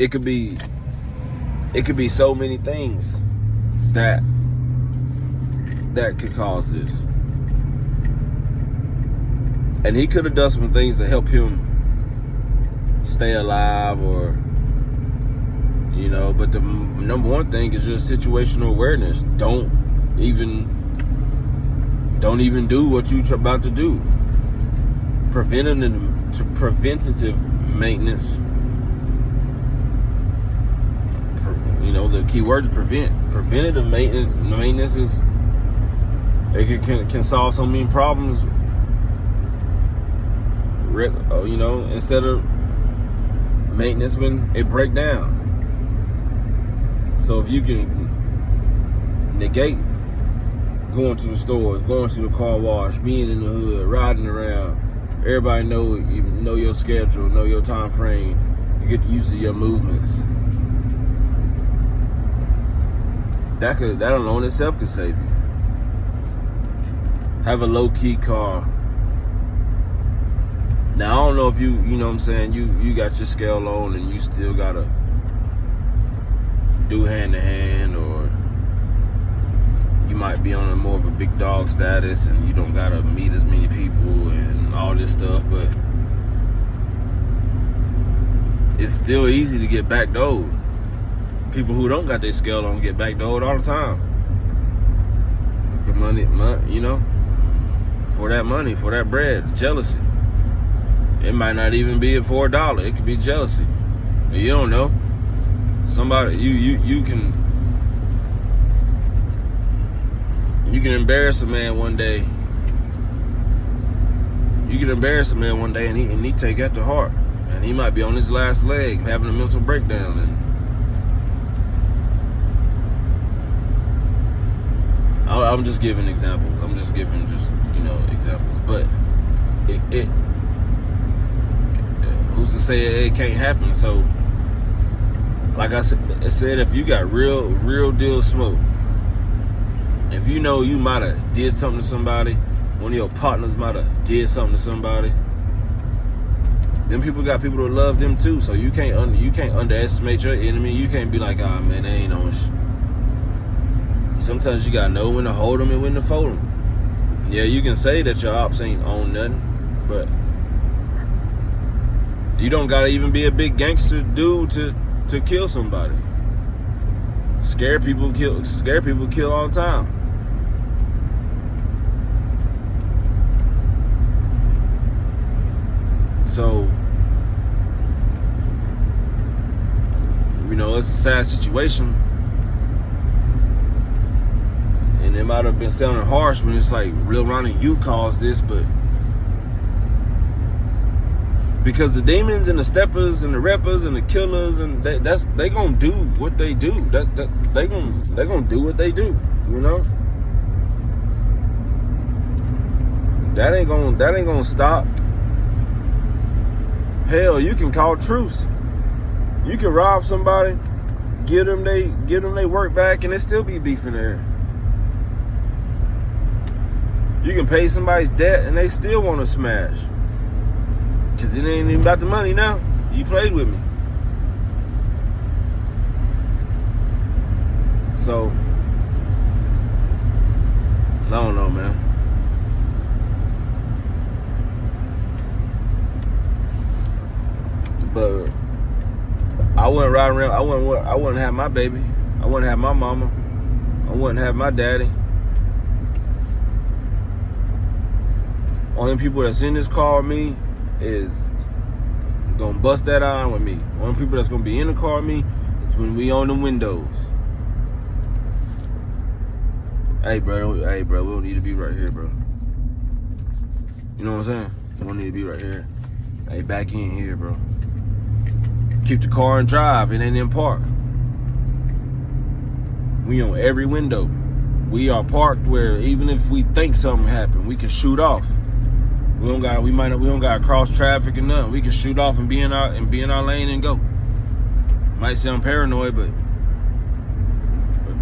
it could be so many things that could cause this. And he could have done some things to help him stay alive, or but the number one thing is just situational awareness. Don't even do what you're about to do. Preventative maintenance. The key word is prevent. Preventative maintenance is can solve so many problems. Instead of maintenance when it break down. So if you can negate going to the stores, going to the car wash, being in the hood, riding around, everybody know your schedule, know your time frame, you get used to your movements. That alone itself could save you. Have a low-key car. Now, I don't know if you know what I'm saying, you got your scale on and you still gotta do hand-to-hand, or you might be on a more of a big dog status and you don't gotta meet as many people and all this stuff, but it's still easy to get backdoored. People who don't got their scale on get backdoored all the time. For money, for that money, for that bread, jealousy. It might not even be for $1. It could be jealousy. You don't know. Somebody you can embarrass a man one day. You can embarrass a man one day, and he take that to heart, and he might be on his last leg, having a mental breakdown. And I'm just giving examples. I'm just giving examples. But it who's to say it can't happen? So, like I said, if you got real deal smoke, if you know you might have did something to somebody, one of your partners might have did something to somebody, them people got people that love them too. So you can't underestimate your enemy. You can't be like, oh man, they ain't on shit. Sometimes you gotta know when to hold them and when to fold them. Yeah, you can say that your ops ain't on nothing, but you don't gotta even be a big gangster dude to kill somebody. Scared people kill all the time. So, it's a sad situation. And it might have been sounding harsh when it's like, real Ronnie, you caused this, but because the demons and the steppers and the rappers and the killers and they gonna do what they do. They gonna do what they do. That ain't gonna stop. Hell, you can call truce. You can rob somebody, give them they work back, and it still be beef in there. You can pay somebody's debt and they still want to smash. Because it ain't even about the money now. You played with me. So, I don't know, man. But I wouldn't ride around. I wouldn't have my baby. I wouldn't have my mama. I wouldn't have my daddy. Only people that's in this car with me is gonna bust that iron with me. Only people that's gonna be in the car with me is when we on the windows. Hey, bro, we don't need to be right here, bro. You know what I'm saying? We don't need to be right here. Hey, back in here, bro. Keep the car and drive. It ain't in park. We on every window. We are parked where even if we think something happened, we can shoot off. We don't got cross traffic or nothing. We can shoot off and be in our lane and go. Might sound paranoid, but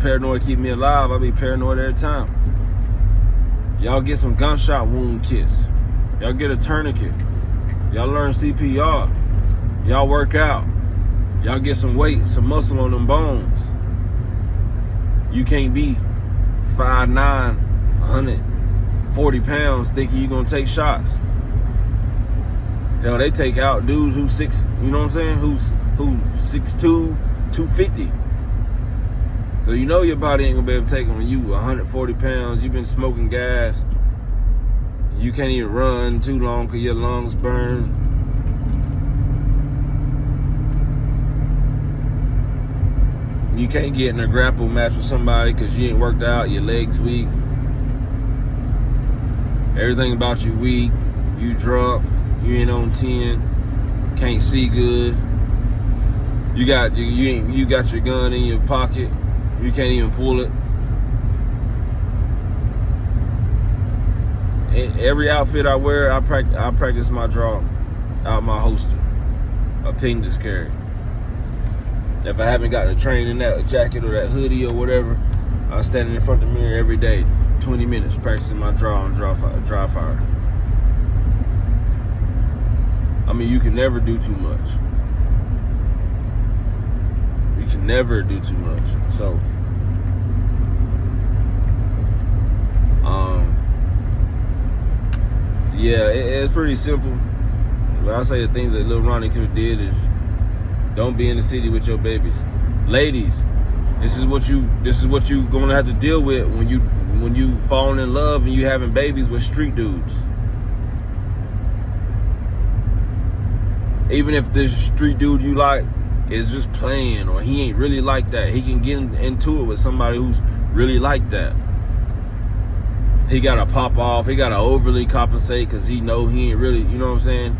paranoid keep me alive. I be paranoid every time. Y'all get some gunshot wound kits. Y'all get a tourniquet. Y'all learn CPR. Y'all work out. Y'all get some weight, some muscle on them bones. You can't be 5'9", 140 pounds thinking you're gonna take shots. Hell, they take out dudes who's six, you know what I'm saying? Who's 6'2", 250. So you know your body ain't gonna be able to take them when you 140 pounds, you've been smoking gas, you can't even run too long because your lungs burn. You can't get in a grapple match with somebody because you ain't worked out, your legs weak. Everything about you weak, you drunk, you ain't on 10, can't see good. You got your gun in your pocket, you can't even pull it. Every outfit I wear, I practice my draw out my holster, a pin just carry. If I haven't got to train in that jacket or that hoodie or whatever, I'm standing in front of the mirror every day, 20 minutes practicing my draw and dry fire. I mean, you can never do too much. You can never do too much. So, yeah, it's pretty simple. But I say the things that little Ronnie could have did is don't be in the city with your babies. Ladies, this is what you gonna have to deal with when you falling in love and you having babies with street dudes. Even if this street dude you like is just playing or he ain't really like that, he can get into it with somebody who's really like that. He gotta pop off, he gotta overly compensate because he know he ain't really, you know what I'm saying?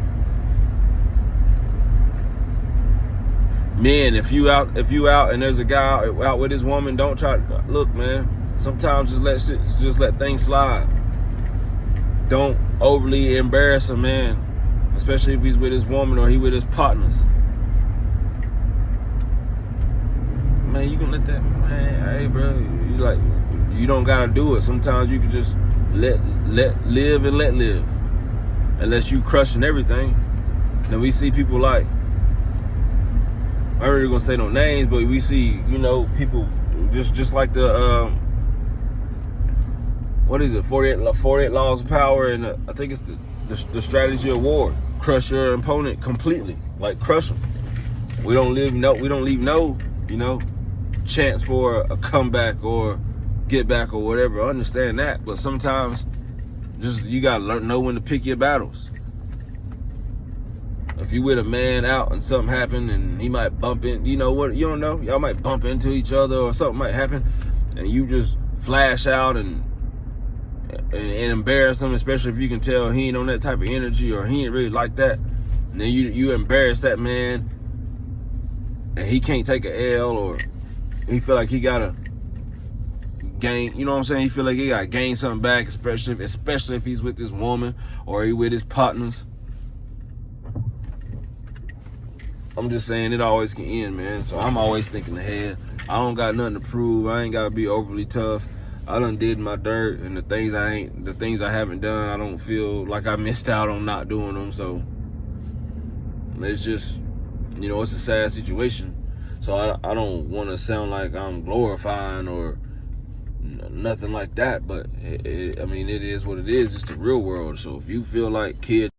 Men, if you out and there's a guy out with his woman, don't try to look, man. Sometimes just let things slide. Don't overly embarrass a man, especially if he's with his woman or he with his partners. Man, you can let that, man. Hey, bro, you don't gotta do it. Sometimes you can just let live and let live, unless you crushing everything. Then we see people like, I ain't really gonna say no names, but we see, you know, people just like the what is it, 48 laws of power, and I think it's the strategy of war. Crush your opponent completely, like crush them. We don't leave no, you know, chance for a comeback or get back or whatever. I understand that, but sometimes just you gotta know when to pick your battles. If you with a man out and something happened and he might bump in, you know what, you don't know, y'all might bump into each other or something might happen, and you just flash out and embarrass him, especially if you can tell he ain't on that type of energy or he ain't really like that. And then you embarrass that man and he can't take a L, or he feel like he gotta gain, you know what I'm saying? He feel like he gotta gain something back, especially if he's with his woman or he with his partners. I'm just saying it always can end, man. So I'm always thinking ahead. I don't got nothing to prove. I ain't gotta be overly tough. I done did my dirt, and the things I haven't done, I don't feel like I missed out on not doing them. So it's just, you know, it's a sad situation. So I don't want to sound like I'm glorifying or nothing like that, but I mean, it is what it is. It's the real world. So if you feel like kids